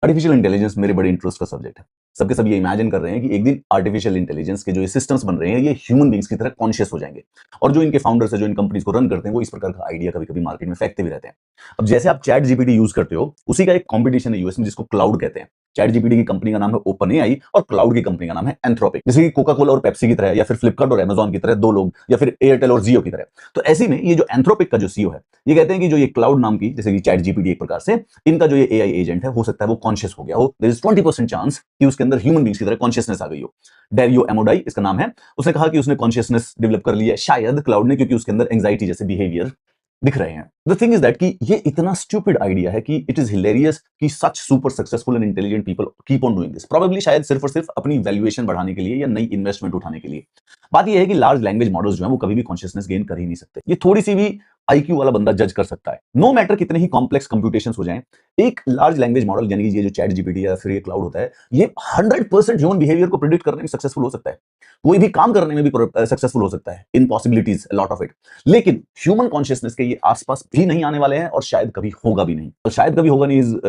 Artificial intelligence मेरे बड़े interest का सब्जेक्ट है। सबके सब ये इमेजिन कर रहे हैं कि एक दिन आर्टिफिशियल इंटेलिजेंस के जो ये सिस्टम्स बन रहे हैं ये ह्यूमन बींग्स की तरह कॉन्शियस हो जाएंगे। और जो इनके फाउंडर्स है, जो इन कंपनीज को रन करते हैं, वो इस प्रकार का आइडिया कभी कभी मार्केट में फेंकते भी रहते हैं। अब जैसे आप चैट जीपीटी यूज करते हो, उसी का एक कॉम्पिटिशन है यूएस में जिसको क्लाउड कहते हैं। चैट जीपीटी की कंपनी का नाम है ओपन एआई और क्लाउड की कंपनी का नाम है एंथ्रोपिक। जैसे कि कोका कोला और पेप्सी की तरह, या फिर फ्लिपकार्ट और अमेजॉन की तरह दो लोग, या फिर एयरटेल और जियो की तरह। तो ऐसे में ये जो एंथ्रोपिक का जो सीईओ है, ये कहते हैं कि जो ये क्लाउड नाम की, जैसे कि चैट जीपीटी एक प्रकार से, इनका जो ये एआई एजेंट है, हो सकता है वो कॉन्शियस हो गया हो। देयर इज 20% चांस कि उसके अंदर ह्यूमन बींग्स की तरह कॉन्शियसनेस आ गई हो। डेवियो एमोडाई इसका नाम है। उसने कहा कि उसने कॉन्शियसनेस डेवलप कर लिया है शायद क्लाउड ने, क्योंकि उसके अंदर एंजाइटी जैसे बिहेवियर दिख रहे हैं। द थिंग इज दैट कि ये इतना स्टूपिड आइडिया है कि इट इज हिलेरियस कि such super successful and intelligent people keep on doing this, probably शायद सिर्फ और सिर्फ अपनी वैल्यूएशन बढ़ाने के लिए या नई इन्वेस्टमेंट उठाने के लिए। बात यह है कि लार्ज लैंग्वेज मॉडल्स जो है वो कभी भी कॉन्शियसनेस गेन कर ही नहीं सकते। ये थोड़ी सी भी आईक्यू वाला बंदा जज कर सकता है, नो मैटर कितने ही कॉम्प्लेक्स कंप्यूटेशंस हो जाएं। एक लार्ज लैंग्वेज मॉडल यानी कि ये जो चैट जीपीटी या फिर ये क्लाउड होता है, ये 100% ह्यूमन बिहेवियर को प्रिडिक्ट करने में सक्सेसफुल हो सकता है, कोई भी काम करने में भी सक्सेसफुल हो सकता है, इन पॉसिबिलिटीज लॉट ऑफ इट। लेकिन ह्यूमन कॉन्शियसनेस के ये आसपास भी नहीं आने वाले हैं और शायद कभी होगा भी नहीं। तो शायद कभी होगा नहीं is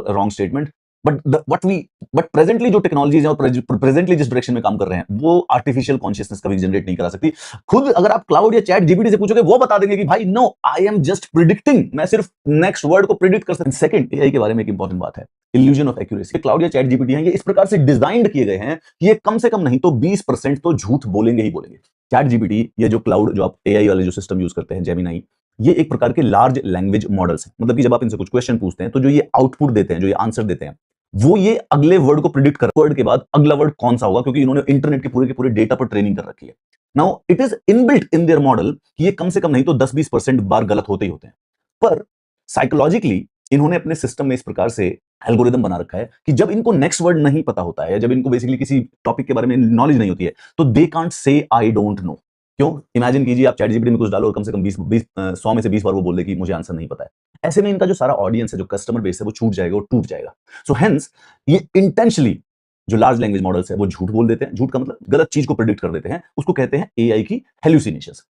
wrong statement, but presently जो टेक्नोलॉजीज हैं और प्रेजेंटली जिस डायरेक्शन में काम कर रहे हैं, वो आर्टिफिशियल कॉन्शियसनेस कभी जनरेट नहीं करा सकती। खुद अगर आप क्लाउड या चैट जीपीटी से पूछोगे, वो बता देंगे कि भाई no, I am just predicting, मैं सिर्फ नेक्स्ट वर्ड को प्रिडिक्ट कर सकता हूं। सेकंड, एआई के बारे में एक इंपॉर्टेंट बात है, इल्यूजन ऑफ एक्यूरेसी। क्लाउड या चैट जीपीटी हैं, ये इस प्रकार से डिजाइंड किए गए हैं कि ये कम से कम नहीं तो 20% तो झूठ बोलेंगे ही बोलेंगे। चैट जीपीटी या जो क्लाउड, जो आप एआई वाले जो सिस्टम यूज करते हैं, जेमिनाई, ये एक प्रकार के लार्ज लैंग्वेज मॉडल्स हैं। मतलब कि जब आप इनसे कुछ क्वेश्चन पूछते हैं, तो जो ये आउटपुट देते हैं, जो ये आंसर देते हैं, वो ये अगले वर्ड को प्रिडिक्ट कर, वर्ड के बाद अगला वर्ड कौन सा होगा, क्योंकि इन्होंने इंटरनेट के पूरे डेटा पर ट्रेनिंग कर रखी है। Now it is inbuilt in their model कि ये कम से कम नहीं तो 10-20% बार गलत होते ही होते हैं। पर साइकोलॉजिकली इन्होंने अपने सिस्टम में इस प्रकार से एल्गोरिदम बना रखा है कि जब इनको नेक्स्ट वर्ड नहीं पता होता है, या जब इनको बेसिकली किसी टॉपिक के बारे में नॉलेज नहीं होती है, तो they can't say I don't know. क्यों? इमेजिन कीजिए आप चैट जीपीटी में कुछ डालो और कम से कम 100 में से 20 बार वो बोल दे कि मुझे आंसर नहीं पता है। ऐसे में इनका जो सारा ऑडियंस है, जो कस्टमर बेस है, वो छूट जाएगा और टूट जाएगा। सो हेंस ये इंटेंशनली जो लार्ज लैंग्वेज मॉडल्स है वो झूठ बोल देते हैं। झूठ का मतलब गलत चीज को प्रिडिक्ट कर देते हैं, उसको कहते हैं एआई की hallucinations.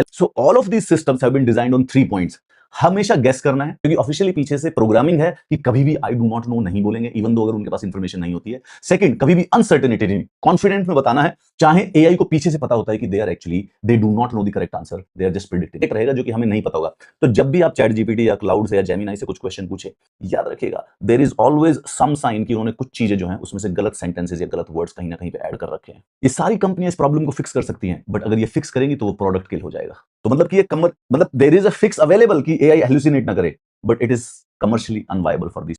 So all of these systems have been designed on 3 points. हमेशा गेस करना है, क्योंकि ऑफिशियली पीछे से प्रोग्रामिंग है कि कभी भी आई डू नॉट नो नहीं बोलेंगे, इवन दो अगर उनके पास इंफॉर्मेशन नहीं होती है। सेकंड, कभी भी अनसर्टेनिटी नहीं, कॉन्फिडेंट में बताना है, चाहे एआई को पीछे से पता होता है कि they are actually they do not know the correct answer, they are just predicting. एक रहेगा जो कि हमें नहीं पता होगा। तो जब भी आप चैट जीपीटी या क्लाउड से या जेमिनाई से कुछ क्वेश्चन पूछे, याद रखिएगा there is always some sign कि उन्होंने कुछ चीजें जो हैं उसमें से गलत सेंटेंसेस या गलत वर्ड्स कहीं ना कहीं पे ऐड कर रखे हैं। ये सारी कंपनियां इस प्रॉब्लम को फिक्स कर सकती हैं, बट अगर ये फिक्स करेंगी तो वो प्रोडक्ट किल हो जाएगा। तो मतलब कि ये मतलब there is a fix available कि एआई हेलुसिनेट ना करे, but it is commercially unviable for this.